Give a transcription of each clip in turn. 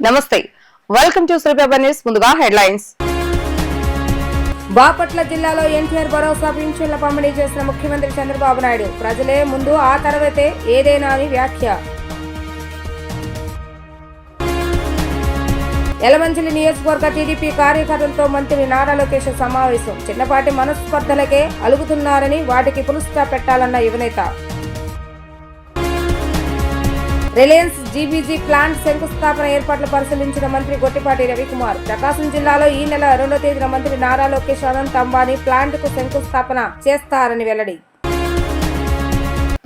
నమస్తే, welcome to Surabhi news. ముందుగా headlines. Bapatla జిల్లాలో ఎన్టీఆర్ భరోసా పింఛన్ల పంపిణీ చేసిన ముఖ్యమంత్రి చంద్రబాబు నాయుడు. ప్రజలే ముందు, ఆ తర్వాతే ఏదైనా అని వ్యాఖ్య. యలమంచిలి నియోజకవర్గ టీడీపీ కార్యకర్తలతో మంత్రి నారా లోకేష్ సమావేశం. చిన్నపాటి మనస్పర్ధలకే అలుగుతున్నారని, వాటికి పులుస్తా పెట్టాలన్న యువనేత. రిలయన్స్ జీబీజీ ప్లాంట్ శంకుస్థాపన ఏర్పాట్లు పరిశీలించిన మంత్రి గొట్టిపాటి రవికుమార్. ప్రకాశం జిల్లాలో ఈ నెల 2వ తేదీన మంత్రి నారా లోకేష్ అనంత్ అంబానీ ప్లాంట్ కు శంకుస్థాపన చేస్తారని వెల్లడి.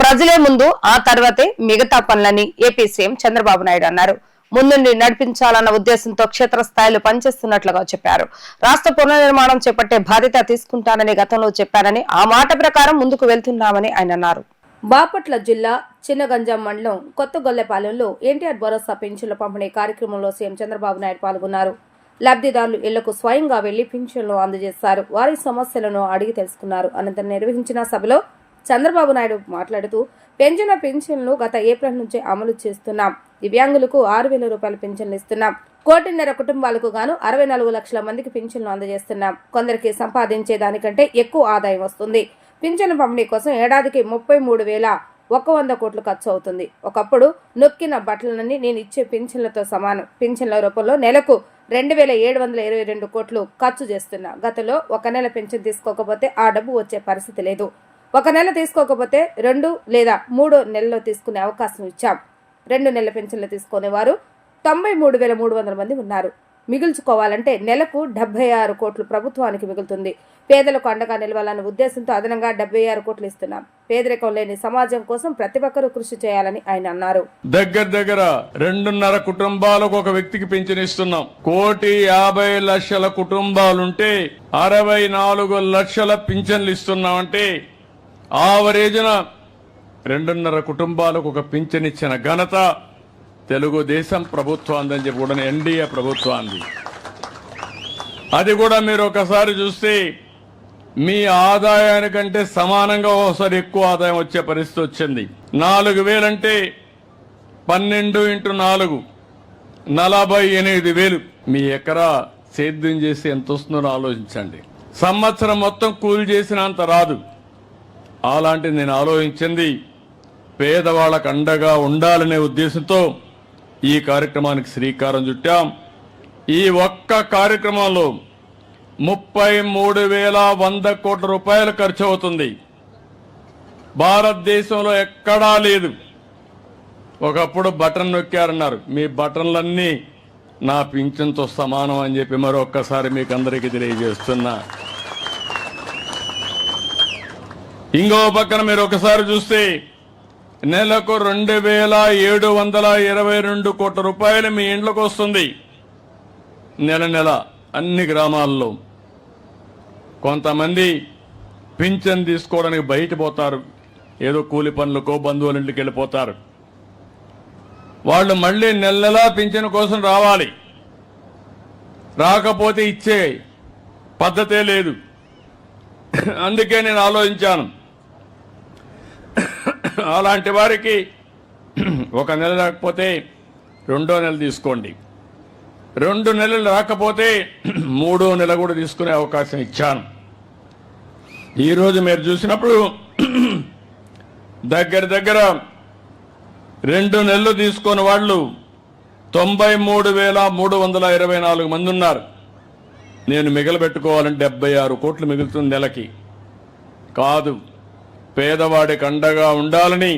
ప్రజలే ముందు, ఆ తర్వాతే మిగతా పనులని ఏపీ సీఎం చంద్రబాబు నాయుడు అన్నారు. ముందుండి నడిపించాలన్న ఉద్దేశంతో క్షేత్రస్థాయిలో పనిచేస్తున్నట్లుగా చెప్పారు. రాష్ట్ర పునర్నిర్మాణం చేపట్టే బాధ్యత తీసుకుంటానని గతంలో చెప్పారని, ఆ మాట ప్రకారం ముందుకు వెళ్తున్నామని ఆయన అన్నారు. బాపట్ల జిల్లా చిన్నగంజాం మండలం కొత్తగొల్లపాలెంలో ఎన్టీఆర్ భరోసా పింఛన్ల పంపిణీ కార్యక్రమంలో సీఎం చంద్రబాబు నాయుడు పాల్గొన్నారు. లబ్ధిదారులు ఇళ్లకు స్వయంగా వెళ్లి పింఛన్లు అందజేశారు. వారి సమస్యలను అడిగి తెలుసుకున్నారు. అనంతరం నిర్వహించిన సభలో చంద్రబాబు నాయుడు మాట్లాడుతూ, పెంచిన పింఛన్లు గత ఏప్రిల్ నుంచే అమలు చేస్తున్నాం. దివ్యాంగులకు 6,000 రూపాయల పింఛన్లు ఇస్తున్నాం. 1,5 కుటుంబాలకు గాను 64 లక్షల మందికి పింఛన్లు అందజేస్తున్నాం. కొందరికి సంపాదించే దానికంటే ఎక్కువ ఆదాయం వస్తుంది. పింఛన్ల పంపిణీ కోసం ఏడాదికి 33,100 కోట్లు ఖర్చు అవుతుంది. ఒకప్పుడు నొక్కిన బట్టలన్నీ నేను ఇచ్చే పింఛన్లతో సమానం. పింఛన్ల రూపంలో నెలకు 2,722 కోట్లు ఖర్చు చేస్తున్నా. గతంలో ఒక నెల పింఛన్ తీసుకోకపోతే ఆ డబ్బు వచ్చే పరిస్థితి లేదు. ఒక నెల తీసుకోకపోతే 2 లేదా 3 నెలల్లో తీసుకునే అవకాశం ఇచ్చాం. 2 నెలల పింఛన్లు తీసుకునేవారు 93,300 మంది ఉన్నారు. మిగుల్చుకోవాలంటే నెలకు 76 కోట్లు ప్రభుత్వానికి మిగులుతుంది. పేదలకు అండగా నిలవాలన్న ఉద్దేశంతో అదనంగా 76 కోట్లు ఇస్తున్నాం. పేదరికం లేని సమాజం కోసం ప్రతి ఒక్కరూ కృషి చేయాలని ఆయన అన్నారు. దగ్గర 2.5 కుటుంబాలకు ఒక వ్యక్తికి పింఛన్ ఇస్తున్నాం. 1,50,00,000 కుటుంబాలుంటే 64 లక్షల పింఛన్లు ఇస్తున్నాం. అంటే ఆవరేజన 2.5 కుటుంబాలకు ఒక పింఛన్ ఇచ్చిన ఘనత తెలుగుదేశం ప్రభుత్వం అని చెప్పి కూడా ఎన్డీఏ ప్రభుత్వాన్ని. అది కూడా మీరు ఒకసారి చూస్తే మీ ఆదాయానికంటే సమానంగా ఒకసారి ఎక్కువ ఆదాయం వచ్చే పరిస్థితి వచ్చింది. 4,000 అంటే 12 × 4 48,000. మీ ఎకరా సేద్యం చేసి ఎంత వస్తుందో ఆలోచించండి. సంవత్సరం మొత్తం కూలి చేసినంత రాదు. అలాంటిది నేను ఆలోచించింది పేదవాళ్ళకు అండగా ఉండాలనే ఉద్దేశంతో ఈ కార్యక్రమానికి శ్రీకారం చుట్టాం. ఈ ఒక్క కార్యక్రమంలో 33,100 కోట్ల రూపాయలు ఖర్చు అవుతుంది. భారతదేశంలో ఎక్కడా లేదు. ఒకప్పుడు బటన్ నొక్కారన్నారు. మీ బటన్లన్నీ నా పింఛన్తో సమానం అని చెప్పి మరొక్కసారి మీకు అందరికీ తెలియజేస్తున్నా. ఇంకో పక్కన మీరు ఒకసారి చూస్తే నెలకు 2,722 కోట్ల రూపాయలు మీ ఇంట్లోకి వస్తుంది. నెల అన్ని గ్రామాల్లో. కొంతమంది పింఛన్ తీసుకోవడానికి బయట పోతారు. ఏదో కూలి పనులకో బంధువుల ఇంటికి వెళ్ళిపోతారు. వాళ్ళు మళ్ళీ నెలలా పింఛన్ కోసం రావాలి. రాకపోతే ఇచ్చే పద్ధతే లేదు. అందుకే నేను ఆలోచించాను, అలాంటి వారికి ఒక నెల రాకపోతే 2వ నెల తీసుకోండి. 2 నెలలు రాకపోతే 3వ నెల కూడా తీసుకునే అవకాశం ఇచ్చాను. ఈరోజు మీరు చూసినప్పుడు దగ్గర 2 నెలలు తీసుకున్న వాళ్ళు 93,324 మంది ఉన్నారు. నేను మిగలబెట్టుకోవాలంటే 76 కోట్లు మిగులుతుంది నెలకి. కాదు, పేదవాడికి అండగా ఉండాలని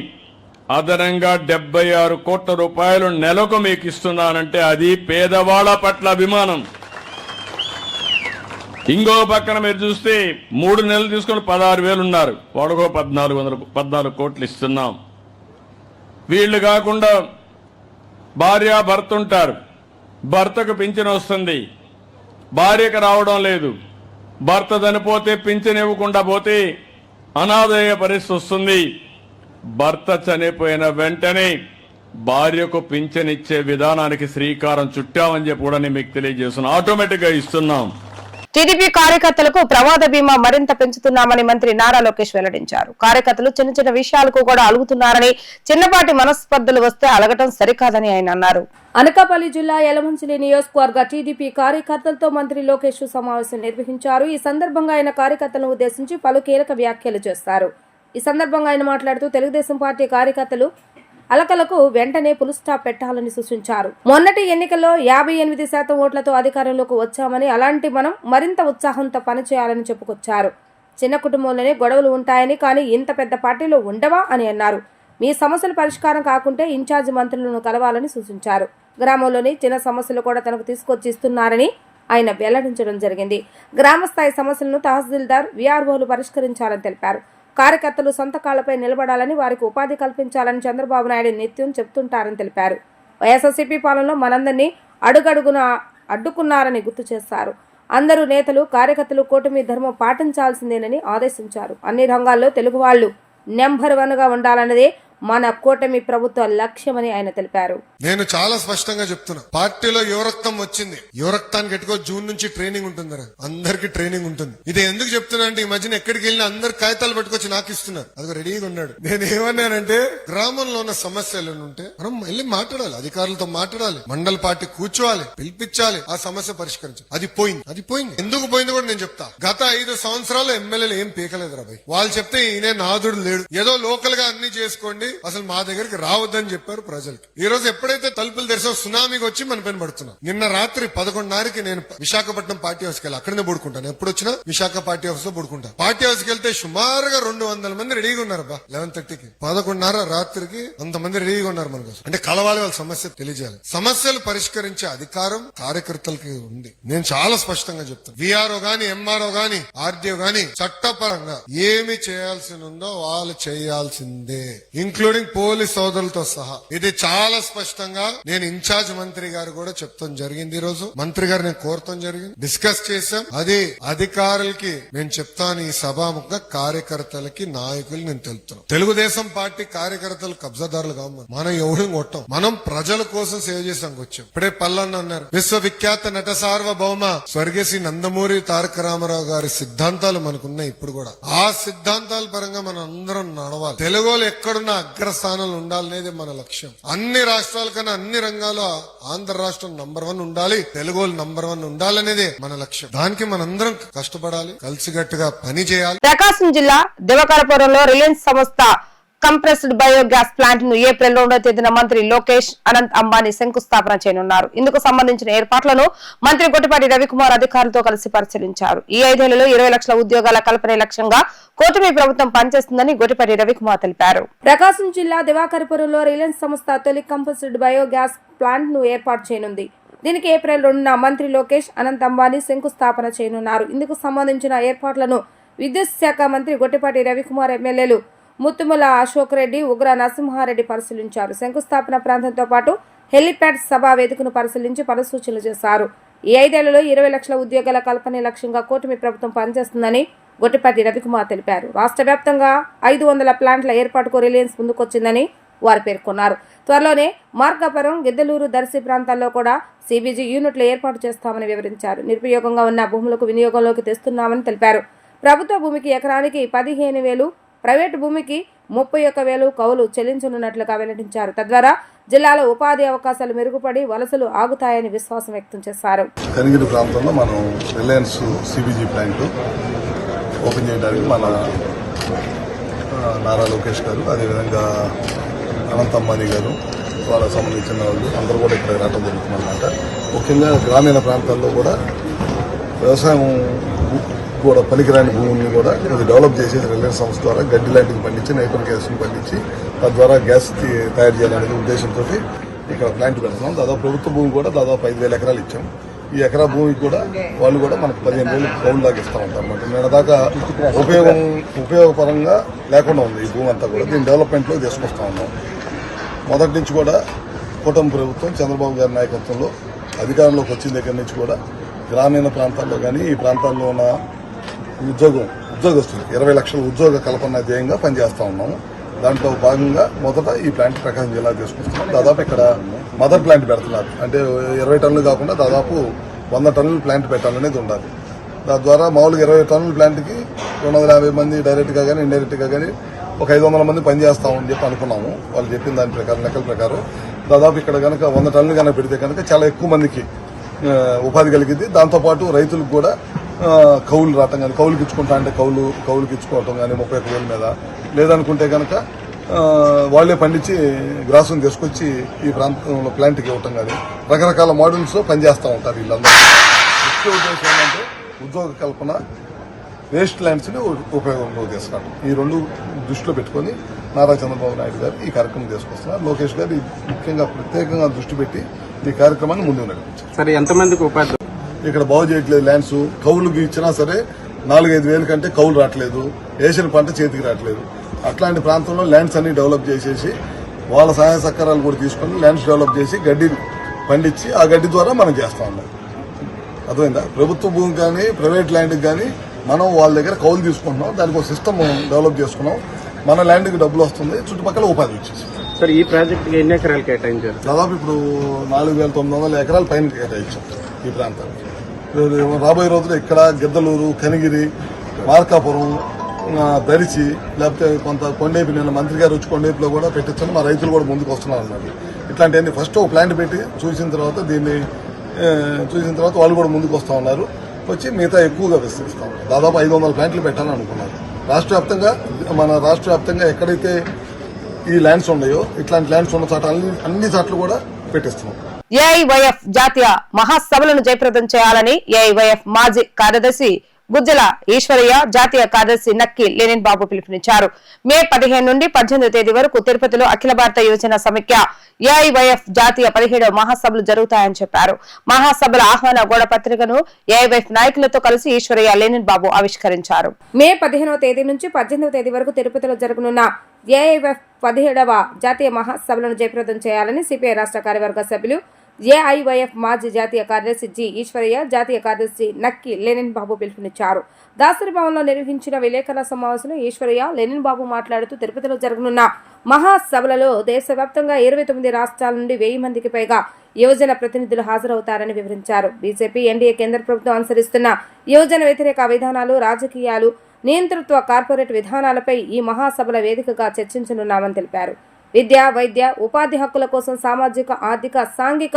అదనంగా 76 కోట్ల రూపాయలు నెలకు మీకు ఇస్తున్నానంటే అది పేదవాళ్ల పట్ల అభిమానం. ఇంకో పక్కన మీరు చూస్తే 3 నెలలు తీసుకుని 16,000 ఉన్నారు. వాడుకో 14 కోట్లు ఇస్తున్నాం. వీళ్ళు కాకుండా భార్య భర్త ఉంటారు. భర్తకు పింఛన్ వస్తుంది, భార్యకు రావడం లేదు. భర్త చనిపోతే పింఛన్ ఇవ్వకుండా పోతే అనాథయ్య పరిస్థితి వస్తుంది. భర్త చనిపోయిన వెంటనే భార్యకు పింఛన్ ఇచ్చే విధానానికి శ్రీకారం చుట్టామని చెప్పి కూడా మీకు తెలియజేస్తున్నాం. ఆటోమేటిక్ గా ఇస్తున్నాం. టీడీపీ కార్యకర్తలకు ప్రమాద బీమా మరింత పెంచుతున్నామని మంత్రి నారా లోకేష్ వెల్లడించారు. కార్యకర్తలు చిన్న చిన్న విషయాలకు కూడా అలుగుతున్నారని, చిన్నపాటి మనస్పర్ధలు వస్తే అలగటం సరికాదని ఆయన అన్నారు. అనకాపల్లి జిల్లా యలమంచిలి నియోజకవర్గ టీడీపీ కార్యకర్తలతో మంత్రి లోకేష్ సమావేశం నిర్వహించారు. ఈ సందర్భంగా ఆయన కార్యకర్తలను ఉద్దేశించి పలు కీలక వ్యాఖ్యలు చేస్తారు. ఈ సందర్భంగా ఆయన మాట్లాడుతూ తెలుగుదేశం పార్టీ కార్యకర్తలు అలకలకు వెంటనే పుల్ స్టాప్ పెట్టాలని సూచించారు. మొన్నటి ఎన్నికల్లో 58% ఓట్లతో అధికారంలోకి వచ్చామని, అలాంటి మనం మరింత ఉత్సాహంతో పనిచేయాలని చెప్పుకొచ్చారు. చిన్న కుటుంబంలోనే గొడవలు ఉంటాయని, కానీ ఇంత పెద్ద పార్టీలో ఉండవా అని అన్నారు. మీ సమస్యల పరిష్కారం కాకుంటే ఇన్ఛార్జి మంత్రులను కలవాలని సూచించారు. గ్రామంలోని చిన్న సమస్యలు కూడా తనకు తీసుకొచ్చి ఇస్తున్నారని ఆయన వెల్లడించడం జరిగింది. గ్రామస్థాయి సమస్యలను తహసీల్దార్, వీఆర్ఓలు పరిష్కరించాలని తెలిపారు. కార్యకర్తలు సొంత కాళ్లపై నిలబడాలని, వారికి ఉపాధి కల్పించాలని చంద్రబాబు నాయుడు నిత్యం చెబుతుంటారని తెలిపారు. వైఎస్ఆర్సీపీ పాలనలో మనందరినీ అడుగడుగున అడ్డుకున్నారని గుర్తు చేశారు. అందరూ నేతలు, కార్యకర్తలు కూటమి ధర్మం పాటించాల్సిందేనని ఆదేశించారు. అన్ని రంగాల్లో తెలుగు వాళ్లు నెంబర్ 1గా ఉండాలన్నదే మన కూటమి ప్రభుత్వ లక్ష్యమని ఆయన తెలిపారు. నేను చాలా స్పష్టంగా చెప్తున్నా, పార్టీలో యువరక్తం వచ్చింది. యువరక్తానికి ఎట్టుకో జూన్ నుంచి ట్రైనింగ్ ఉంటుంది, అందరికి ట్రైనింగ్ ఉంటుంది. ఇది ఎందుకు చెప్తున్నా అంటే, ఈ మధ్యన ఎక్కడికి వెళ్ళినా అందరు కాగితాలు పట్టుకొచ్చి నాకు ఇస్తున్నారు. అది రెడీగా ఉన్నాడు. నేను ఏమన్నానంటే, గ్రామంలో ఉన్న సమస్యలు ఉంటే మనం వెళ్ళి మాట్లాడాలి, అధికారులతో మాట్లాడాలి, మండల పార్టీ కూర్చోవాలి, పిలిపించాలి, ఆ సమస్య పరిష్కరించాలి. అది పోయింది. ఎందుకు పోయింది కూడా నేను చెప్తా. గత 5 సంవత్సరాలు ఎమ్మెల్యేలు ఏం పీకలేదు రాబాయ్. వాళ్ళు చెప్తే ఈయన నాదుడు లేడు, ఏదో లోకల్ గా అన్ని చేసుకోండి, అసలు మా దగ్గరికి రావద్దని చెప్పారు ప్రజలకి. ఈ రోజు ఎప్పుడైతే తలుపులు తెరిసో సునామీకి వచ్చి మన పైన పడుతున్నాం. నిన్న రాత్రి 11:30కి నేను విశాఖపట్నం పార్టీ హౌస్కి వెళ్ళి అక్కడనే పడుకుంటాను. ఎప్పుడు వచ్చినా విశాఖ పార్టీ హౌస్ లో పడుకుంటా. పార్టీ హౌస్కి వెళ్తే సుమారుగా 200 మంది రెడీగా ఉన్నారు. 11:30కి 11:30 రాత్రికి అంతమంది రెడీగా ఉన్నారు మన కోసం. అంటే కలవాలి, వాళ్ళ సమస్య తెలియజేయాలి. సమస్యలు పరిష్కరించే అధికారం కార్యకర్తలకి ఉంది. నేను చాలా స్పష్టంగా చెప్తాను. వీఆర్ఓ గాని, ఎంఆర్ఓ గాని, ఆర్డీఓ గాని చట్టపరంగా ఏమి చేయాల్సి ఉందో వాళ్ళు చేయాల్సిందే, ఇంక్లూడింగ్ పోలీస్ సోదరులతో సహా. ఇది చాలా స్పష్టంగా నేను ఇన్ఛార్జ్ మంత్రి గారు కూడా చెప్తాం జరిగింది. ఈ రోజు మంత్రి గారు నేను కోరతాం జరిగింది, డిస్కస్ చేశాం. అది అధికారులకి నేను చెప్తాను. ఈ సభాముఖంగా కార్యకర్తలకి, నాయకులు నేను తెలుపుతున్నాను. తెలుగుదేశం పార్టీ కార్యకర్తలు కబ్జాదారులు కావు. మనం ఎవరు కొట్టాం, మనం ప్రజల కోసం సేవ చేసాం వచ్చాం. ఇప్పుడే పల్లన్న అన్నారు, విశ్వవిఖ్యాత నట సార్వభౌమ స్వర్గశ్రీ నందమూరి తారక రామారావు గారి సిద్ధాంతాలు మనకున్నాయి. ఇప్పుడు కూడా ఆ సిద్ధాంతాల పరంగా మనం అందరం నడవాలి. తెలుగు వాళ్ళు ఎక్కడున్న అగ్రస్థానంలో ఉండాలనేది మన లక్ష్యం. అన్ని రాష్ట్రాల కన్నా అన్ని రంగాల్లో ఆంధ్ర రాష్ట్రం నంబర్ 1 ఉండాలి, తెలుగు వాళ్ళు నంబర్ 1 ఉండాలనేదే మన లక్ష్యం. దానికి మనందరం కష్టపడాలి, కలిసిగట్టుగా పని చేయాలి. ప్రకాశం జిల్లా దివకరపురంలో రిలయన్స్ సంస్థ కంప్రెస్డ్ బయోగ్యాస్ ప్లాంట్ ను ఏప్రిల్ 2వ తేదీన మంత్రి లోకేష్, అనంత్ అంబానీ శంకుస్థాపన చేయనున్నారు. ఇందుకు సంబంధించిన ఏర్పాట్లను మంత్రి గొట్టిపాటి రవికుమార్ అధికారులతో కలిసి పరిశీలించారు. ఈ 5 ఏళ్లలో 20 లక్షల ఉద్యోగాల కల్పనే లక్ష్యంగా కూటమి ప్రభుత్వం పనిచేస్తుందని గొట్టిపాటి రవికుమార్ తెలిపారు. ప్రకాశం జిల్లా దివాకరపురంలో రిలయన్స్ సంస్థ తొలి కంప్రెస్డ్ బయోగ్యాస్ ప్లాంట్ ను ఏర్పాటు చేయనుంది. దీనికి ఏప్రిల్ 2న మంత్రి లోకేష్, అనంత్ అంబానీ శంకుస్థాపన చేయనున్నారు. ఇందుకు సంబంధించిన ఏర్పాట్లను విద్యుత్ శాఖ మంత్రి గొట్టిపాటి రవికుమార్, ఎమ్మెల్యేలు ముత్తుముల అశోక్ రెడ్డి, ఉగ్ర నరసింహారెడ్డి పరిశీలించారు. శంకుస్థాపన ప్రాంతంతో పాటు హెలిప్యాడ్ సభా వేదికను పరిశీలించి పలు సూచనలు చేశారు. ఈ 5 ఏళ్లలో 20 లక్షల ఉద్యోగాల కల్పనే లక్ష్యంగా కూటమి ప్రభుత్వం పనిచేస్తుందని గొట్టిపాటి రవికుమార్ తెలిపారు. రాష్ట్ర వ్యాప్తంగా 500 ప్లాంట్ల ఏర్పాటుకు రిలయన్స్ ముందుకొచ్చిందని వారు పేర్కొన్నారు. త్వరలోనే మార్కాపురం, గిద్దలూరు, దర్శి ప్రాంతాల్లో కూడా సిబిజీ యూనిట్లు ఏర్పాటు చేస్తామని వివరించారు. నిరుపయోగంగా ఉన్న భూములకు వినియోగంలోకి తెస్తున్నామని తెలిపారు. ప్రభుత్వ భూమికి ఎకరానికి 15,000, ప్రైవేటు భూమికి 31,000 కౌలు చెల్లించనున్నట్లుగా వెల్లడించారు. తద్వారా జిల్లాలో ఉపాధి అవకాశాలు మెరుగుపడి వలసలు ఆగుతాయని విశ్వాసం వ్యక్తం చేశారు. కనిగిరి ప్రాంతంలో మనం రిలయన్స్ సిబిజీ ప్లాంట్ ఓపెన్ చేయడానికి మన నారా లోకేష్ గారు, అదేవిధంగా అనంత్ అంబానీ గారు, వాళ్ళకి సంబంధించిన వాళ్ళు అందరూ కూడా ఇక్కడ రావడం జరుగుతుందన్నమాట. ముఖ్యంగా గ్రామీణ ప్రాంతాల్లో కూడా వ్యవసాయం కూడా పనికిరాని భూముల్ని కూడా ఇది డెవలప్ చేసేసి రిలయన్స్ సంస్థ ద్వారా గడ్డి లాంటివి పండించి, నైట్రోజన్ గ్యాస్ని పండించి తద్వారా గ్యాస్ తయారు చేయాలనే ఉద్దేశంతో ఇక్కడ ప్లాంట్ పెడుతున్నాం. దాదాపు ప్రభుత్వ భూమి కూడా దాదాపు 5,000 ఎకరాలు ఇచ్చాం. ఈ ఎకరా భూమికి కూడా వాళ్ళు కూడా మనకు 15,000 కౌలు దాకా ఇస్తా ఉంటారు అన్నమాట. నేను దాకా ఉపయోగపరంగా లేకుండా ఉంది ఈ భూమి అంతా కూడా. దీన్ని డెవలప్మెంట్లో తీసుకొస్తా ఉన్నాం. మొదటి నుంచి కూడా కూటమి ప్రభుత్వం చంద్రబాబు గారి నాయకత్వంలో అధికారంలోకి వచ్చిన దగ్గర నుంచి కూడా గ్రామీణ ప్రాంతాల్లో కానీ ఈ ప్రాంతాల్లో ఉన్న ఉద్యోగస్తులు 20 లక్షల ఉద్యోగ కల్పన ధ్యేయంగా పనిచేస్తా ఉన్నాము. దాంట్లో భాగంగా మొదట ఈ ప్లాంట్ ప్రకాశం జిల్లా తీసుకొస్తున్నాం. దాదాపు ఇక్కడ మదర్ ప్లాంట్ పెడుతున్నారు. అంటే 20 టన్నులు కాకుండా దాదాపు 100 టన్నుల ప్లాంట్ పెట్టాలనేది ఉండాలి. దాని ద్వారా మామూలుగా 20 టన్నుల ప్లాంట్కి 250 మంది డైరెక్ట్గా కానీ ఇండైరెక్ట్గా కానీ ఒక 500 మంది పనిచేస్తామని చెప్పి అనుకున్నాము. వాళ్ళు చెప్పిన దాని ప్రకారం లెక్కల ప్రకారం దాదాపు ఇక్కడ కనుక 100 టన్నులు కనుక పెడితే కనుక చాలా ఎక్కువ మందికి ఉపాధి కలిగింది. దాంతోపాటు రైతులకు కూడా కౌలు రావటం కానీ, కౌలుకి ఇచ్చుకుంటా అంటే కౌలుకి ఇచ్చుకోవటం కానీ 31,000 మీద, లేదనుకుంటే కనుక వాళ్లే పండించి గ్రాసును తీసుకొచ్చి ఈ ప్రాంతంలో ప్లాంట్కి ఇవ్వటం కానీ రకరకాల మోడల్స్లో పనిచేస్తూ ఉంటారు వీళ్ళందరూ. ముఖ్య ఉద్దేశం ఏంటంటే ఉద్యోగ కల్పన, వేస్ట్ ల్యాండ్స్ని ఉపయోగంలో తీసుకురావడం. ఈ రెండు దృష్టిలో పెట్టుకొని నారా చంద్రబాబు నాయుడు గారు ఈ కార్యక్రమం తీసుకొస్తున్నారు. లోకేష్ గారు ముఖ్యంగా ప్రత్యేకంగా దృష్టి పెట్టి ఈ కార్యక్రమాన్ని ముందుకు నడిపించారు. సరే, ఎంతమందికి ఉపాధి ఇక్కడ బాగు చేయట్లేదు. ల్యాండ్స్ కౌలుకి ఇచ్చినా సరే 4-5 వేల కంటే కౌలు రావట్లేదు, వేసిన పంట చేతికి రావట్లేదు. అట్లాంటి ప్రాంతంలో ల్యాండ్స్ అన్ని డెవలప్ చేసేసి వాళ్ళ సహాయ సహకారాలు కూడా తీసుకొని ల్యాండ్స్ డెవలప్ చేసి గడ్డి పండించి ఆ గడ్డి ద్వారా మనం చేస్తా ఉన్నాం. అర్థమైందా? ప్రభుత్వ భూమి కానీ ప్రైవేట్ ల్యాండ్కి కానీ మనం వాళ్ళ దగ్గర కౌలు తీసుకుంటున్నాం. దానికి ఒక సిస్టమ్ డెవలప్ చేసుకున్నాం. మన ల్యాండ్కి డబ్బులు వస్తుంది, చుట్టుపక్కల ఉపాధి వచ్చేసి. సార్, ఈ ప్రాజెక్టుకి ఎన్ని ఎకరాలు కేటాయించారు? దాదాపు ఇప్పుడు 4,900 ఎకరాల పైన కేటాయించాం ఈ ప్రాంతానికి. రాబోయే రోజుల్లో ఇక్కడ గిద్దలూరు, కనిగిరి, మార్కాపురం, దరిచి, లేకపోతే కొంత కొండేపి, నిన్న మంత్రి గారు వచ్చి కొండేపిలో కూడా పెట్టించని మా రైతులు కూడా ముందుకు వస్తున్నారు అన్నమాట. ఇట్లాంటివన్నీ ఫస్ట్ ఒక ప్లాంట్ పెట్టి చూసిన తర్వాత వాళ్ళు కూడా ముందుకు వస్తూ ఉన్నారు. వచ్చి మిగతా ఎక్కువగా విస్తరిస్తాం. దాదాపు 500 ప్లాంట్లు పెట్టాలని అనుకున్నారు. మన రాష్ట్ర వ్యాప్తంగా ఎక్కడైతే ఈ ల్యాండ్స్ ఉన్నాయో ఇట్లాంటి ల్యాండ్స్ ఉన్న చోట అన్ని చోట్ల కూడా పెట్టిస్తున్నాం. ఏఐవైఎఫ్ జాతీయ మహాసభలను జయప్రదం చేయాలని ఏఐవైఎఫ్ మాజీ కార్యదర్శి గుజ్జల ఈశ్వరయ్య, జాతీయ కార్యదర్శి నక్కి లెనిన్ బాబు పిలుపునిచ్చారు. మే 15 నుండి 18 తేదీ వరకు తిరుపతిలో అఖిల భారత యువజన సమైక్య ఏఐవైఎఫ్ జాతీయ 17వ మహాసభలు జరుగుతాయని చెప్పారు. మహాసభల ఆహ్వాన గోడ పత్రికను ఏఐవైఎఫ్ నాయకులతో కలిసి ఈశ్వరయ్య, లెనిన్ బాబు ఆవిష్కరించారు. మే 15వ తేదీ నుంచి 18వ తేదీ వరకు తిరుపతిలో జరగనున్న ఏఐవైఎఫ్ 17వ జాతీయ మహాసభలను జయప్రదం చేయాలని సిపిఐ రాష్ట్ర కార్యవర్గ సభ్యులు, ఏఐవైఎఫ్ మాజీ జాతీయ కార్యదర్శి జి ఈశ్వరయ్య, జాతీయ కార్యదర్శి నక్కి లెనిన్ బాబు పిలుపునిచ్చారు. దాసరి భవన్లో నిర్వహించిన విలేకరుల సమావేశంలో ఈశ్వరయ్య, లెనిన్ బాబు మాట్లాడుతూ తిరుపతిలో జరగనున్న మహాసభలలో దేశవ్యాప్తంగా 29 రాష్ట్రాల నుండి 1000 మందికి పైగా యువజన ప్రతినిధులు హాజరవుతారని వివరించారు. బీజేపీ, ఎన్డీఏ కేంద్ర ప్రభుత్వం అనుసరిస్తున్న యువజన వ్యతిరేక విధానాలు, రాజకీయాలు, నియంతృత్వ కార్పొరేట్ విధానాలపై ఈ మహాసభల వేదికగా చర్చించనున్నామని తెలిపారు. విద్య, వైద్య, ఉపాధి హక్కుల కోసం సామాజిక, ఆర్థిక, సాంఘిక,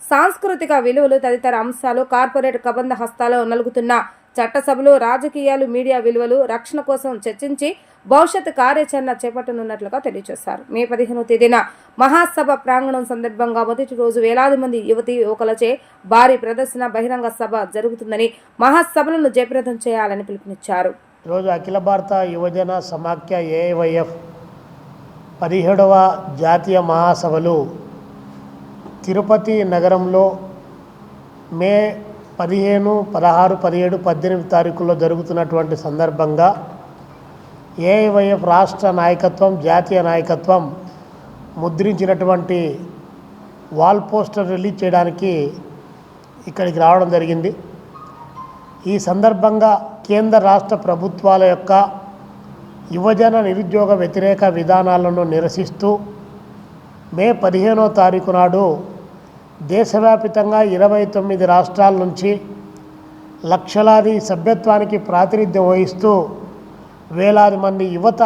సాంస్కృతిక విలువలు తదితర అంశాలు, కార్పొరేట్ కబంధ హస్తాలో నలుగుతున్న చట్టసభలు, రాజకీయాలు, మీడియా విలువలు రక్షణ కోసం చర్చించి భవిష్యత్ కార్యాచరణ చేపట్టనున్నట్లుగా తెలియజేశారు. మే 15వ తేదీన మహాసభ ప్రాంగణం సందర్భంగా మొదటి రోజు వేలాది మంది యువతీ యువకులచే భారీ ప్రదర్శన, బహిరంగ సభ జరుగుతుందని, మహాసభలను జయప్రదం చేయాలని పిలుపునిచ్చారు. ఈరోజు అఖిల భారత యువజన సమాఖ్య ఏఐవైఎఫ్ 17వ జాతీయ మహాసభలు తిరుపతి నగరంలో మే 15, 16, 17, 18 తారీఖుల్లో జరుగుతున్నటువంటి సందర్భంగా ఏఐవైఎఫ్ రాష్ట్ర నాయకత్వం, జాతీయ నాయకత్వం ముద్రించినటువంటి వాల్ పోస్టర్ రిలీజ్ చేయడానికి ఇక్కడికి రావడం జరిగింది. ఈ సందర్భంగా కేంద్ర రాష్ట్ర ప్రభుత్వాల యొక్క యువజన నిరుద్యోగ వ్యతిరేక విధానాలను నిరసిస్తూ మే 15వ తారీఖు నాడు దేశవ్యాప్తంగా 29 రాష్ట్రాల నుంచి లక్షలాది సభ్యత్వానికి ప్రాతినిధ్యం వహిస్తూ వేలాది మంది యువత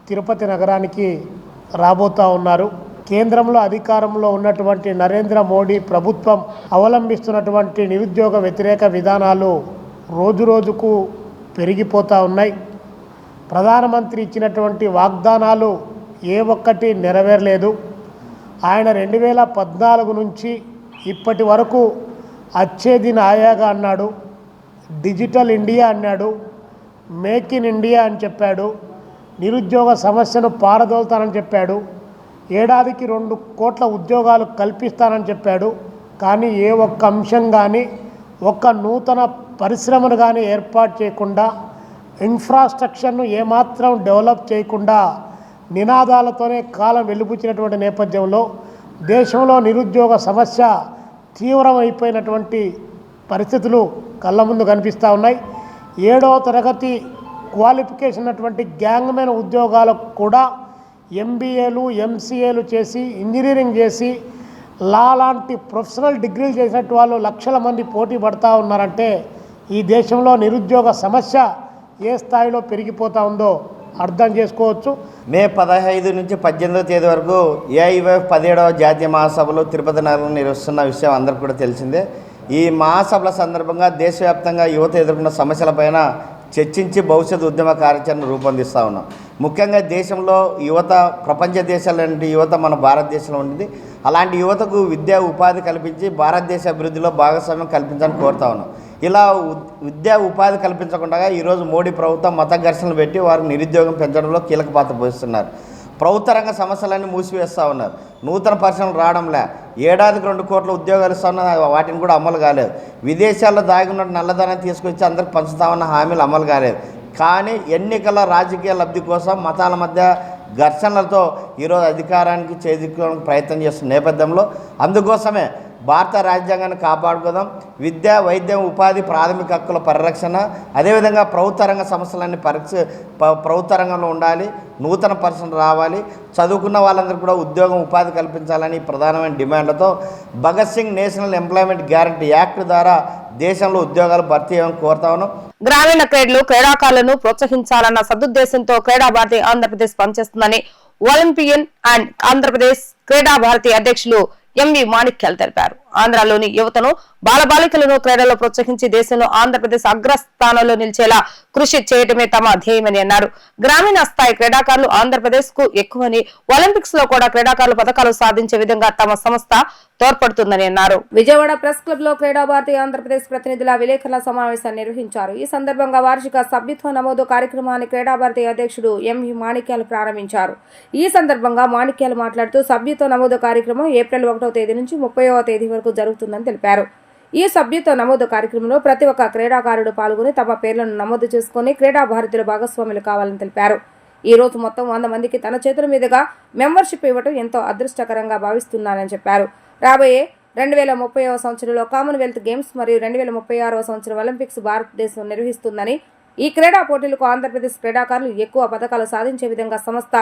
తిరుపతి నగరానికి రాబోతూ ఉన్నారు. కేంద్రంలో అధికారంలో ఉన్నటువంటి నరేంద్ర మోడీ ప్రభుత్వం అవలంబిస్తున్నటువంటి నిరుద్యోగ వ్యతిరేక విధానాలు రోజురోజుకు పెరిగిపోతూ ఉన్నాయి. ప్రధానమంత్రి ఇచ్చినటువంటి వాగ్దానాలు ఏ ఒక్కటి నెరవేరలేదు. ఆయన 2014 నుంచి ఇప్పటి వరకు అచ్చేదిన ఆయాగా అన్నాడు, డిజిటల్ ఇండియా అన్నాడు, మేక్ ఇన్ ఇండియా అని చెప్పాడు, నిరుద్యోగ సమస్యను పారదోలుతానని చెప్పాడు, ఏడాదికి 2 కోట్ల ఉద్యోగాలు కల్పిస్తానని చెప్పాడు. కానీ ఏ ఒక్క అంశం కానీ, ఒక్క నూతన పరిశ్రమను కానీ ఏర్పాటు చేయకుండా, ఇన్ఫ్రాస్ట్రక్చర్ను ఏమాత్రం డెవలప్ చేయకుండా నినాదాలతోనే కాలం వెలుపుచ్చినటువంటి నేపథ్యంలో దేశంలో నిరుద్యోగ సమస్య తీవ్రమైపోయినటువంటి పరిస్థితులు కళ్ళ ముందు కనిపిస్తూ ఉన్నాయి. 7వ తరగతి క్వాలిఫికేషన్ ఉన్నటువంటి గ్యాంగ్మెన్ ఉద్యోగాలకు కూడా ఎంబీఏలు, ఎంసీఏలు చేసి, ఇంజనీరింగ్ చేసి, లా లాంటి ప్రొఫెషనల్ డిగ్రీలు చేసినట్టు వాళ్ళు లక్షల మంది పోటీ పడుతూ ఉన్నారంటే ఈ దేశంలో నిరుద్యోగ సమస్య ఏ స్థాయిలో పెరిగిపోతూ ఉందో అర్థం చేసుకోవచ్చు. మే 15 నుంచి 18వ తేదీ వరకు ఏఐవైఎఫ్ 17వ జాతీయ మహాసభలు తిరుపతి నగరంలో నిర్వహిస్తున్న విషయం అందరికీ కూడా తెలిసిందే. ఈ మహాసభల సందర్భంగా దేశవ్యాప్తంగా యువత ఎదుర్కొన్న సమస్యలపైన చర్చించి భవిష్యత్ ఉద్యమ కార్యాచరణ రూపొందిస్తూ ఉన్నాం. ముఖ్యంగా దేశంలో యువత ప్రపంచ దేశాలంటే యువత మన భారతదేశంలో ఉంటుంది. అలాంటి యువతకు విద్యా ఉపాధి కల్పించి భారతదేశ అభివృద్ధిలో భాగస్వామ్యం కల్పించాలని కోరుతా ఉన్నాం. ఇలా విద్యా ఉపాధి కల్పించకుండా ఈరోజు మోడీ ప్రభుత్వం మత ఘర్షణలు పెట్టి వారికి నిరుద్యోగం పెంచడంలో కీలక పాత్ర పోషిస్తున్నారు. ప్రభుత్వ రంగ సమస్యలన్నీ మూసివేస్తూ ఉన్నారు. నూతన పరిశ్రమలు రావడంలే, ఏడాదికి 2 కోట్ల ఉద్యోగాలు ఇస్తా ఉన్నా వాటిని కూడా అమలు కాలేదు. విదేశాల్లో దాగి ఉన్న నల్లధనాన్ని తీసుకొచ్చి అందరికి పంచుతామన్న హామీలు అమలు కాలేదు. కానీ ఎన్నికల రాజకీయ లబ్ధి కోసం మతాల మధ్య ఘర్షణలతో ఈరోజు అధికారానికి చేజిక్కోవడానికి ప్రయత్నం చేస్తున్న నేపథ్యంలో అందుకోసమే భారత రాజ్యాంగాన్ని కాపాడుకోదాం. విద్య, వైద్యం, ఉపాధి, ప్రాథమిక హక్కుల పరిరక్షణ, అదేవిధంగా ప్రభుత్వ రంగ సమస్యలన్నీ ప్రభుత్వ రంగంలో ఉండాలి. నూతన పరిశ్రమలు రావాలి. చదువుకున్న వాళ్ళందరూ కూడా ఉద్యోగం, ఉపాధి కల్పించాలని ప్రధానమైన డిమాండ్లతో Bhagat Singh national employment guarantee act ద్వారా దేశంలో ఉద్యోగాలు భర్తీ చేయమని కోరుతా ఉన్నాం. గ్రామీణ క్రీడాకారులను ప్రోత్సహించాలన్న సదుద్దేశంతో క్రీడా భారతి ఆంధ్రప్రదేశ్ పనిచేస్తుందని ఒలింపియన్ అండ్ ఆంధ్రప్రదేశ్ క్రీడా భారతి అధ్యక్షులు ఎంవి మాణిక్యాలు తెలిపారు. ఆంధ్రాలోని యువతను, బాలబాలికలను క్రీడల్లో ప్రోత్సహించి దేశంలో ఆంధ్రప్రదేశ్ అగ్రస్థానంలో నిలిచేలా కృషి చేయడమే తమ ధ్యేయమని అన్నారు. గ్రామీణ స్థాయి క్రీడాకారులు ఆంధ్రప్రదేశ్ కు ఎక్కువని, ఒలింపిక్స్ లో కూడా క్రీడాకారులు పథకాలు సాధించే విధంగా తమ సంస్థ తోడ్పడుతుందని అన్నారు. విజయవాడ ప్రెస్ క్లబ్ లో క్రీడా భారతి ఆంధ్రప్రదేశ్ ప్రతినిధుల విలేకరుల సమావేశాన్ని నిర్వహించారు. ఈ సందర్భంగా వార్షిక సభ్యత్వ నమోదు కార్యక్రమాన్ని క్రీడా భారతి అధ్యక్షుడు ఎంవి మాణిక్యాలు ప్రారంభించారు. ఈ సందర్భంగా మాణిక్యాలు మాట్లాడుతూ సభ్యత్వ నమోదు కార్యక్రమం ఏప్రిల్ 1వ తేదీ నుంచి 30వ తేదీ వరకు జరుగుతుందని తెలిపారు. ఈ సభ్యత్వ నమోదు కార్యక్రమంలో ప్రతి ఒక్క క్రీడాకారుడు పాల్గొని తమ పేర్లను నమోదు చేసుకుని క్రీడా భారతిలో భాగస్వాములు కావాలని తెలిపారు. ఈ రోజు మొత్తం 100 మందికి తన చేతుల మీదుగా మెంబర్షిప్ ఇవ్వడం ఎంతో అదృష్టకరంగా భావిస్తున్నానని చెప్పారు. రాబోయే 2030వ సంవత్సరంలో కామన్వెల్త్ గేమ్స్ మరియు 2036వ సంవత్సరం ఒలింపిక్స్ భారతదేశం నిర్వహిస్తుందని, ఈ క్రీడా పోటీలకు ఆంధ్రప్రదేశ్ క్రీడాకారులు ఎక్కువ పథకాలు సాధించే విధంగా సంస్థ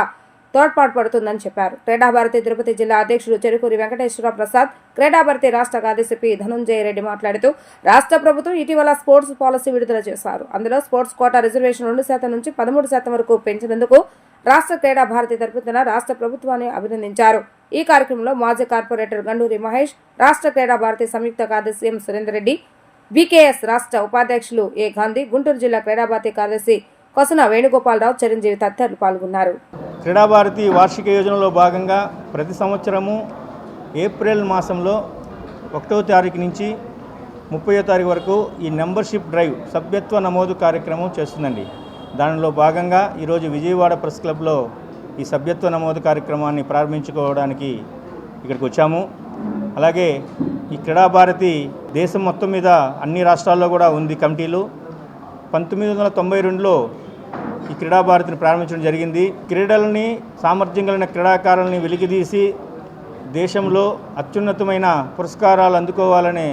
తోడ్పాటు పడుతుందని చెప్పారు. క్రీడా భారతి తిరుపతి జిల్లా అధ్యక్షుడు చెరుకూరి వెంకటేశ్వర ప్రసాద్, క్రీడా భారతి రాష్ట్ర కార్యదర్శి పి ధనుంజయ రెడ్డి మాట్లాడుతూ రాష్ట్ర ప్రభుత్వం ఇటీవల స్పోర్ట్స్ పాలసీ విడుదల చేశారు. అందులో స్పోర్ట్స్ కోటా రిజర్వేషన్ 2% నుంచి 13% వరకు పెంచినందుకు రాష్ట్ర క్రీడా భారతి తరపున రాష్ట్ర ప్రభుత్వాన్ని అభినందించారు. ఈ కార్యక్రమంలో మాజీ కార్పొరేటర్ గండూరి మహేష్, రాష్ట్ర క్రీడా భారతి సంయుక్త కార్యదర్శి ఎం సురేందర్ రెడ్డి, వికేఎస్ రాష్ట్ర ఉపాధ్యక్షులు ఏ గాంధీ, గుంటూరు జిల్లా క్రీడా భారతి కార్యదర్శి కొసన వేణుగోపాలరావు, చిరంజీవి తదితరులు పాల్గొన్నారు. క్రీడా భారతి వార్షిక యోజనలో భాగంగా ప్రతి సంవత్సరము ఏప్రిల్ మాసంలో 1వ తారీఖు నుంచి 30వ తారీఖు వరకు ఈ మెంబర్షిప్ డ్రైవ్ సభ్యత్వ నమోదు కార్యక్రమం చేస్తుందండి. దానిలో భాగంగా ఈరోజు విజయవాడ ప్రెస్ క్లబ్లో ఈ సభ్యత్వ నమోదు కార్యక్రమాన్ని ప్రారంభించుకోవడానికి ఇక్కడికి వచ్చాము. అలాగే ఈ క్రీడా భారతి దేశం మొత్తం మీద అన్ని రాష్ట్రాల్లో కూడా ఉంది కమిటీలు. 1992లో ఈ క్రీడా భారతిని ప్రారంభించడం జరిగింది. క్రీడలని, సామర్థ్యం కలిగిన క్రీడాకారులని వెలికితీసి దేశంలో అత్యున్నతమైన పురస్కారాలు అందుకోవాలనే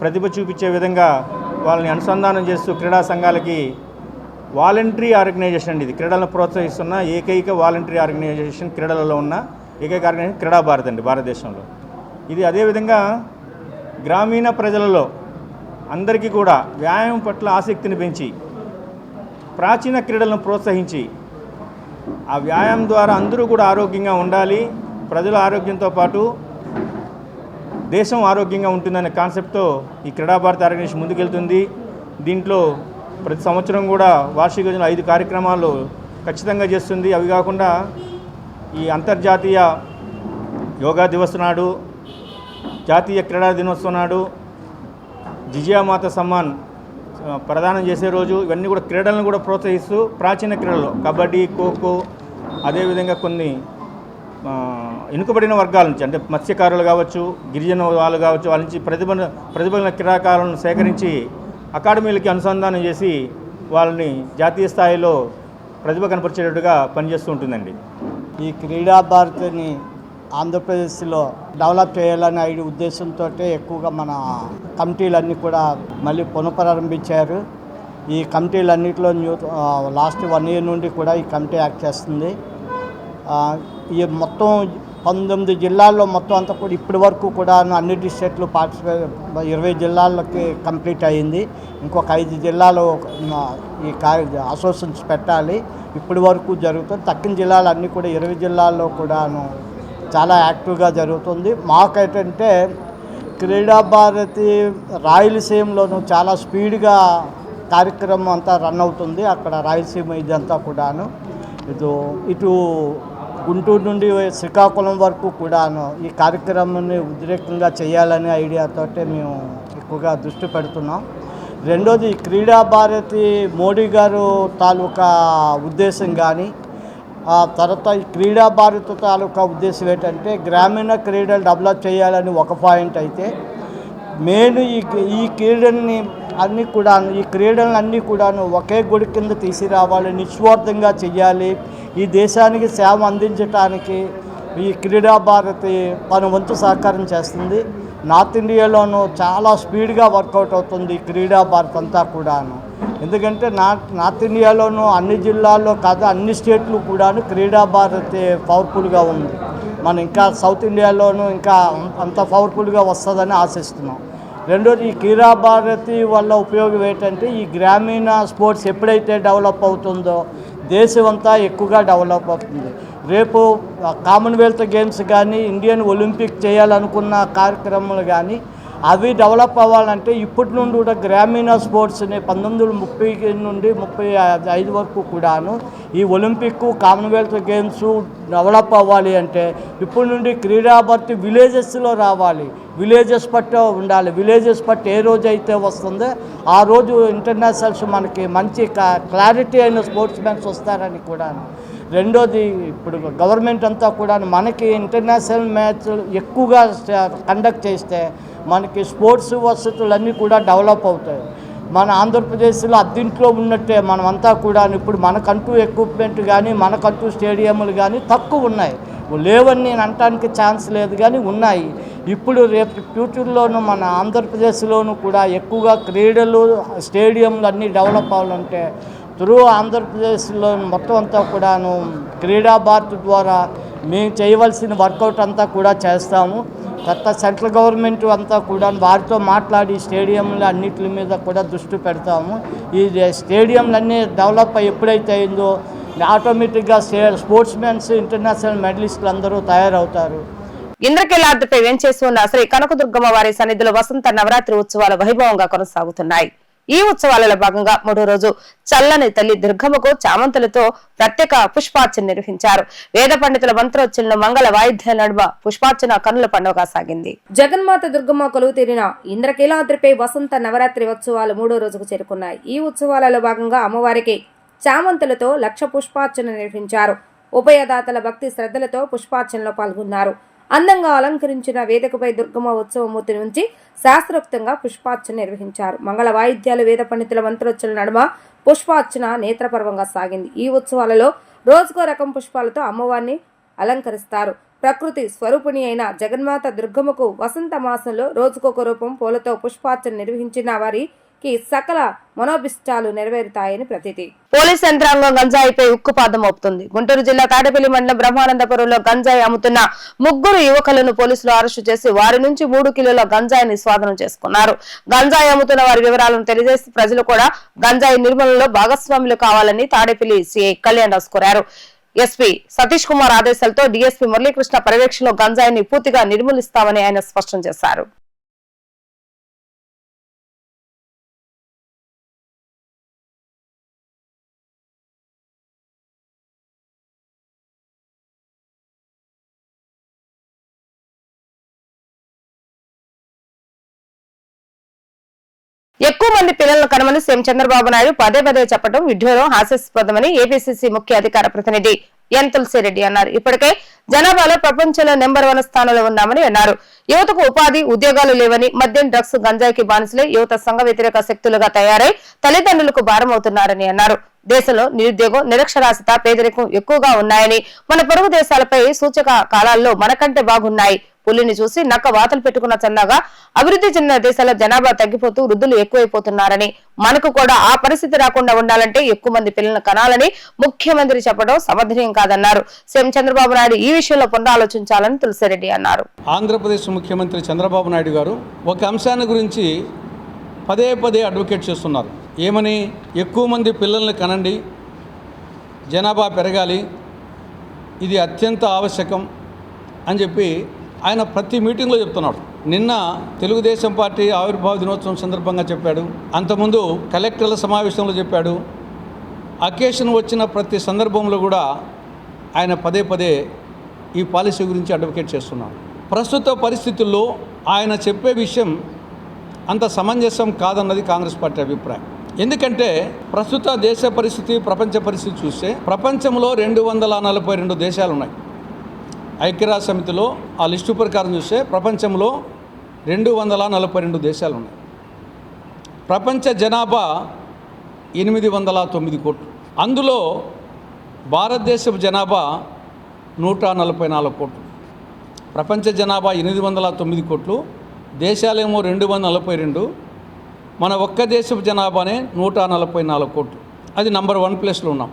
ప్రతిభ చూపించే విధంగా వాళ్ళని అనుసంధానం చేస్తూ క్రీడా సంఘాలకి వాలంటరీ ఆర్గనైజేషన్ అండి. ఇది క్రీడలను ప్రోత్సహిస్తున్న ఏకైక వాలంటరీ ఆర్గనైజేషన్, క్రీడలలో ఉన్న ఏకైక ఆర్గనైజేషన్ క్రీడా భారతి అండి భారతదేశంలో. ఇది అదేవిధంగా గ్రామీణ ప్రజలలో అందరికీ కూడా వ్యాయామం పట్ల ఆసక్తిని పెంచి ప్రాచీన క్రీడలను ప్రోత్సహించి ఆ వ్యాయామం ద్వారా అందరూ కూడా ఆరోగ్యంగా ఉండాలి, ప్రజల ఆరోగ్యంతో పాటు దేశం ఆరోగ్యంగా ఉంటుందనే కాన్సెప్ట్తో ఈ క్రీడా భారతి ఆర్గనైజేషన్ ముందుకెళ్తుంది. దీంట్లో ప్రతి సంవత్సరం కూడా వార్షిక యోజన 5 కార్యక్రమాలు ఖచ్చితంగా చేస్తుంది. అవి కాకుండా ఈ అంతర్జాతీయ యోగా దివస్ నాడు, జాతీయ క్రీడా దినోత్సవం నాడు జిజియామాత సమ్మాన్ ప్రదానం చేసే రోజు, ఇవన్నీ కూడా క్రీడలను కూడా ప్రోత్సహిస్తూ ప్రాచీన క్రీడలు కబడ్డీ, ఖోఖో, అదేవిధంగా కొన్ని వెనుకబడిన వర్గాల నుంచి అంటే మత్స్యకారులు కావచ్చు, గిరిజన వాళ్ళు కావచ్చు, వాళ్ళ నుంచి ప్రతిభ క్రీడాకారులను సేకరించి అకాడమీలకి అనుసంధానం చేసి వాళ్ళని జాతీయ స్థాయిలో ప్రతిభ కనపరిచేటట్టుగా పనిచేస్తూ ఉంటుందండి. ఈ క్రీడా భారతిని ఆంధ్రప్రదేశ్లో డెవలప్ చేయాలనే ఉద్దేశంతో ఎక్కువగా మన కమిటీలన్నీ కూడా మళ్ళీ పునఃప్రారంభించారు. ఈ కమిటీలన్నింటిలో లాస్ట్ 1 year నుండి కూడా ఈ కమిటీ యాక్ట్ చేస్తుంది. ఈ మొత్తం 19 జిల్లాల్లో మొత్తం అంతా కూడా ఇప్పటి వరకు కూడా అన్ని డిస్ట్రిక్ట్లు పార్టిసిపేట్ 20 జిల్లాలకి కంప్లీట్ అయ్యింది. ఇంకొక 5 జిల్లాలో ఈ అసోసియేషన్స్ పెట్టాలి. ఇప్పటి వరకు జరుగుతుంది. తక్కిన జిల్లాలన్నీ కూడా 20 జిల్లాల్లో కూడాను చాలా యాక్టివ్గా జరుగుతుంది. మాకేంటంటే క్రీడా భారతి రాయలసీమలోనూ చాలా స్పీడ్గా కార్యక్రమం అంతా రన్ అవుతుంది. అక్కడ రాయలసీమ ఇదంతా కూడాను ఇటు గుంటూరు నుండి శ్రీకాకుళం వరకు కూడాను ఈ కార్యక్రమాన్ని ఉద్రేకంగా చేయాలనే ఐడియాతో మేము ఎక్కువగా దృష్టి పెడుతున్నాం. రెండోది క్రీడా భారతి మోడీ గారు తాలూకా ఉద్దేశం కానీ తర్వాత ఈ క్రీడా భారతి తాలూకా ఉద్దేశం ఏంటంటే గ్రామీణ క్రీడలు డెవలప్ చేయాలని ఒక పాయింట్ అయితే మెయిన్ ఈ క్రీడల్ని ఈ క్రీడలన్నీ కూడాను ఒకే గుడి కింద తీసుకురావాలి, నిస్వార్థంగా చెయ్యాలి. ఈ దేశానికి సేవ అందించడానికి ఈ క్రీడా భారతి తన వంతు సహకారం చేస్తుంది. నార్త్ ఇండియాలోనూ చాలా స్పీడ్గా వర్కౌట్ అవుతుంది క్రీడా భారతి అంతా కూడాను. ఎందుకంటే నార్త్ ఇండియాలోనూ అన్ని జిల్లాల్లో కాదు అన్ని స్టేట్లు కూడాను క్రీడా భారతి పవర్ఫుల్గా ఉంది. మనం ఇంకా సౌత్ ఇండియాలోనూ ఇంకా అంత పవర్ఫుల్గా వస్తుందని ఆశిస్తున్నాం. రెండోది ఈ క్రీడా భారతి వల్ల ఉపయోగం ఏంటంటే ఈ గ్రామీణ స్పోర్ట్స్ ఎప్పుడైతే డెవలప్ అవుతుందో దేశం అంతా ఎక్కువగా డెవలప్ అవుతుంది. రేపు కామన్వెల్త్ గేమ్స్ కానీ ఇండియన్ ఒలింపిక్ చేయాలనుకున్న కార్యక్రమాలు కానీ అవి డెవలప్ అవ్వాలంటే ఇప్పటి నుండి కూడా గ్రామీణ స్పోర్ట్స్ని 1930 నుండి 35 వరకు కూడాను ఈ ఒలింపిక్ కామన్వెల్త్ గేమ్స్ డెవలప్ అవ్వాలి అంటే ఇప్పటి నుండి క్రీడా భారతి విలేజెస్లో రావాలి. విలేజెస్ పట్టు ఉండాలి. విలేజెస్ పట్టు ఏ రోజు అయితే వస్తుందో ఆ రోజు ఇంటర్నేషనల్స్ మనకి మంచి క్లారిటీ అయిన స్పోర్ట్స్ మ్యాన్స్ వస్తారని కూడా. రెండోది ఇప్పుడు గవర్నమెంట్ అంతా కూడా మనకి ఇంటర్నేషనల్ మ్యాచ్ ఎక్కువగా కండక్ట్ చేస్తే మనకి స్పోర్ట్స్ వసతులన్నీ కూడా డెవలప్ అవుతాయి. మన ఆంధ్రప్రదేశ్లో అద్దింట్లో ఉన్నట్టే మనమంతా కూడా ఇప్పుడు మనకంటూ ఎక్విప్మెంట్ కానీ మనకంటూ స్టేడియంలు కానీ తక్కువ ఉన్నాయి. లేవని నేను అనటానికి ఛాన్స్ లేదు కానీ ఉన్నాయి. ఇప్పుడు రేపు ఫ్యూచర్లోనూ మన ఆంధ్రప్రదేశ్లోనూ కూడా ఎక్కువగా క్రీడలు స్టేడియంలు అన్నీ డెవలప్ అవ్వాలంటే త్రూ ఆంధ్రప్రదేశ్లో మొత్తం అంతా కూడాను క్రీడా భారతి ద్వారా మేము చేయవలసిన వర్కౌట్ అంతా కూడా చేస్తాము. కొత్త సెంట్రల్ గవర్నమెంట్ అంతా కూడా వారితో మాట్లాడి స్టేడియంలు అన్నిటి మీద కూడా దృష్టి పెడతాము. ఈ స్టేడియంలన్నీ డెవలప్ ఎప్పుడైతే అయిందో ఆటోమేటిక్గా స్పోర్ట్స్ మెన్స్ ఇంటర్నేషనల్ మెడలిస్టులు అందరూ తయారవుతారు. ఇంద్రకీలాద్రిపై వేంచేసి ఉన్న శ్రీ కనకదుర్గమ్మ వారి సన్నిధిలో వసంత నవరాత్రి ఉత్సవాలు వైభవంగా కొనసాగుతున్నాయి. ఈ ఉత్సవాలలో భాగంగా 3వ రోజు చల్లని తల్లి దుర్గమ్మకు చామంతులతో ప్రత్యేక పుష్పార్చన నిర్వహించారు. వేద పండితుల మంత్రోచ్చరణలు మంగళ వాయిద్యాల నడుమ పుష్పార్చన కన్నుల పండుగ సాగింది. జగన్మాత దుర్గమ్మ కొలువు తీరిన ఇంద్రకీలాద్రిపై వసంత నవరాత్రి ఉత్సవాలు 3వ రోజుకు చేరుకున్నాయి. ఈ ఉత్సవాలలో భాగంగా అమ్మవారికి చామంతులతో లక్ష పుష్పార్చన నిర్వహించారు. ఉభయదాతల భక్తి శ్రద్ధలతో పుష్పార్చనలో పాల్గొన్నారు. అందంగా అలంకరించిన వేదికపై దుర్గమ్మ ఉత్సవమూర్తి నుంచి శాస్త్రోక్తంగా పుష్పార్చన నిర్వహించారు. మంగళ వాయిద్యాలు వేద పండితుల మంత్రోచ్చరణల నడుమ పుష్పార్చన నేత్రపర్వంగా సాగింది. ఈ ఉత్సవాలలో రోజుకో రకం పుష్పాలతో అమ్మవారిని అలంకరిస్తారు. ప్రకృతి స్వరూపిణి అయిన జగన్మాత దుర్గమ్మకు వసంత మాసంలో రోజుకొక రూపం పూలతో పుష్పార్చన నిర్వహించిన వారికి సకల మనోభిష్టాలు నెరవేరుతాయని ప్రతీతి. పోలీస్ యంత్రాంగం గంజాయిపై ఉక్కుపాదం మోపుతుంది. గుంటూరు జిల్లా తాడేపల్లి మండలం బ్రహ్మానందపురంలో గంజాయి అమ్ముతున్న 3 యువకులను పోలీసులు అరెస్టు చేసి వారి నుంచి 3 కిలోల గంజాయిని స్వాధీనం చేసుకున్నారు. గంజాయి అమ్ముతున్న వారి వివరాలను తెలియజేసి ప్రజలు కూడా గంజాయి నిర్మూలనలో భాగస్వాములు కావాలని తాడేపల్లి సిఐ కళ్యాణ్ రాజ్ కోరారు. ఎస్పీ సతీష్ కుమార్ ఆదేశాలతో డీఎస్పీ మురళీకృష్ణ పర్యవేక్షణలో గంజాయిని పూర్తిగా నిర్మూలిస్తామని ఆయన స్పష్టం చేశారు. ఎక్కువ మంది పిల్లలను కనమని సీఎం చంద్రబాబు నాయుడు పదే పదే చెప్పడం వీడియోలో హాస్యాస్పదమని ఏపీసీసీ ముఖ్య అధికార ప్రతినిధి ఎన్ తులసిరెడ్డి అన్నారు. ఇప్పటికే జనాభాలో ప్రపంచంలో నెంబర్ 1 స్థానంలో ఉన్నామని అన్నారు. యువతకు ఉపాధి ఉద్యోగాలు లేవని, మద్యం డ్రగ్స్ గంజాయికి బానిసలే యువత సంఘ వ్యతిరేక శక్తులుగా తయారై తల్లిదండ్రులకు భారం అవుతున్నారని అన్నారు. దేశంలో నిరుద్యోగం, నిరక్షరాస్యత, పేదరికం ఎక్కువగా ఉన్నాయని, మన పొరుగు దేశాలపై సూచక కాలాల్లో మనకంటే బాగున్నాయి. పులిని చూసి నక్క వాతలు పెట్టుకున్న చందాగా అభివృద్ధి చెందిన దేశాల జనాభా తగ్గిపోతూ వృద్ధులు ఎక్కువైపోతున్నారని, మనకు కూడా ఆ పరిస్థితి రాకుండా ఉండాలంటే ఎక్కువ మంది పిల్లలను కనాలని ముఖ్యమంత్రి చెప్పడం సమర్థనీయం కాదన్నారు. సీఎం చంద్రబాబు నాయుడు ఈ విషయంలో పునరాలోచించాలని తులసిరెడ్డి అన్నారు. ఆంధ్రప్రదేశ్ ముఖ్యమంత్రి చంద్రబాబు నాయుడు గారు ఒక అంశాన్ని గురించి పదే పదే అడ్వకేట్ చేస్తున్నారు. ఏమని? ఎక్కువ మంది పిల్లల్ని కనండి, జనాభా పెరగాలి, ఇది అత్యంత ఆవశ్యకం అని చెప్పి ఆయన ప్రతి మీటింగ్లో చెప్తున్నాడు. నిన్న తెలుగుదేశం పార్టీ ఆవిర్భావ దినోత్సవం సందర్భంగా చెప్పాడు, అంతకుముందు కలెక్టర్ల సమావేశంలో చెప్పాడు. అకేషన్ వచ్చిన ప్రతి సందర్భంలో కూడా ఆయన పదే పదే ఈ పాలసీ గురించి అడ్వకేట్ చేస్తున్నాడు. ప్రస్తుత పరిస్థితుల్లో ఆయన చెప్పే విషయం అంత సమంజసం కాదన్నది కాంగ్రెస్ పార్టీ అభిప్రాయం. ఎందుకంటే ప్రస్తుత దేశ పరిస్థితి, ప్రపంచ పరిస్థితి చూస్తే ప్రపంచంలో 242 దేశాలు ఉన్నాయి. ఐక్యరాజ్య సమితిలో ఆ లిస్టు ప్రకారం చూస్తే ప్రపంచంలో 242 దేశాలు ఉన్నాయి. ప్రపంచ జనాభా 809 కోట్లు. అందులో భారతదేశపు జనాభా 144 కోట్లు. ప్రపంచ జనాభా 809 కోట్లు, దేశాలేమో 242. మన ఒక్క దేశపు జనాభానే 144 కోట్లు. అది నంబర్ 1 ప్లేస్లో ఉన్నాం.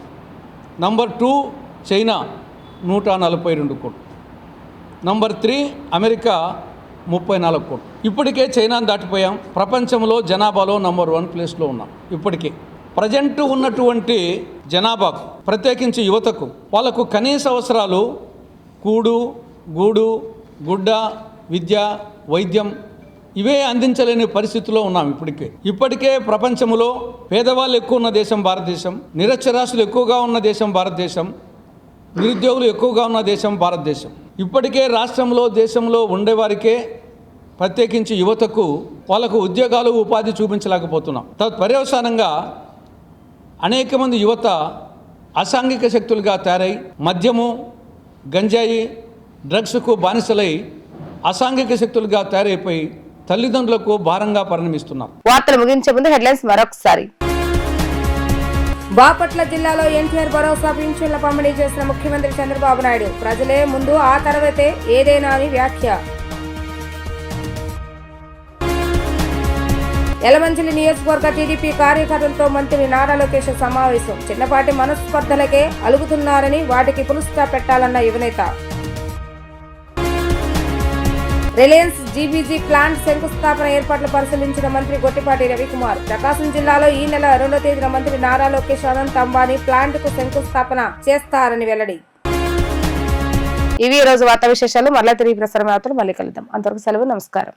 నంబర్ 2 చైనా 142 కోట్లు. నంబర్ 3 అమెరికా 34 కోట్లు. ఇప్పటికే చైనాను దాటిపోయాం. ప్రపంచంలో జనాభాలో నంబర్ 1 ప్లేస్లో ఉన్నాం. ఇప్పటికే ప్రజెంట్ ఉన్నటువంటి జనాభాకు, ప్రత్యేకించి యువతకు, వాళ్ళకు కనీస అవసరాలు కూడు, గూడు, గుడ్డ, విద్య, వైద్యం ఇవే అందించలేని పరిస్థితిలో ఉన్నాం. ఇప్పటికే ప్రపంచంలో పేదవాళ్ళు ఎక్కువ ఉన్న దేశం భారతదేశం, నిరక్షరాస్యులు ఎక్కువగా ఉన్న దేశం భారతదేశం, నిరుద్యోగులు ఎక్కువగా ఉన్న దేశం భారతదేశం. ఇప్పటికే రాష్ట్రంలో, దేశంలో ఉండేవారికే, ప్రత్యేకించి యువతకు, వాళ్ళకు ఉద్యోగాలు, ఉపాధి చూపించలేకపోతున్నాం. పర్యవసానంగా అనేక మంది యువత అసాంఘిక శక్తులుగా తయారై మద్యము, గంజాయి, డ్రగ్స్కు బానిసలై అసాంఘిక శక్తులుగా తయారైపోయి తల్లిదండ్రులకు భారంగా పరిణమిస్తున్నారు. వార్తలు ముగించే ముందు హెడ్లైన్స్ మరొకసారి. బాపట్ల జిల్లాలో ఎన్టీఆర్ భరోసా పింఛన్ల పంపిణీ చేసిన ముఖ్యమంత్రి చంద్రబాబు నాయుడు. ప్రజలే ముందు, ఆ తర్వాతే ఏదైనా అని వ్యాఖ్య. యలమంచిలి నియోజకవర్గ టీడీపీ కార్యకర్తలతో మంత్రి నారా లోకేష్ సమావేశం. చిన్నపాటి మనస్పర్ధలకే అలుగుతున్నారని, వాటికి పులుస్తా పెట్టాలన్న యువనేత. రిలయన్స్ జీబీజీ ప్లాంట్ శంకుస్థాపన ఏర్పాట్లు పరిశీలించిన మంత్రి గొట్టిపాటి రవికుమార్. ప్రకాశం జిల్లాలో ఈ నెల 2వ తేదీన మంత్రి నారా లోకేష్ అనంత్ అంబానీ ప్లాంట్ కు శంకుస్థాపన చేస్తారని వెల్లడి. ఇవి ఈ రోజు వార్తా విశేషాలు. మళ్ళీ తిరిగి ప్రసారం మళ్ళీ కలుద్దాం. అంతవరకు సెలవు. నమస్కారం.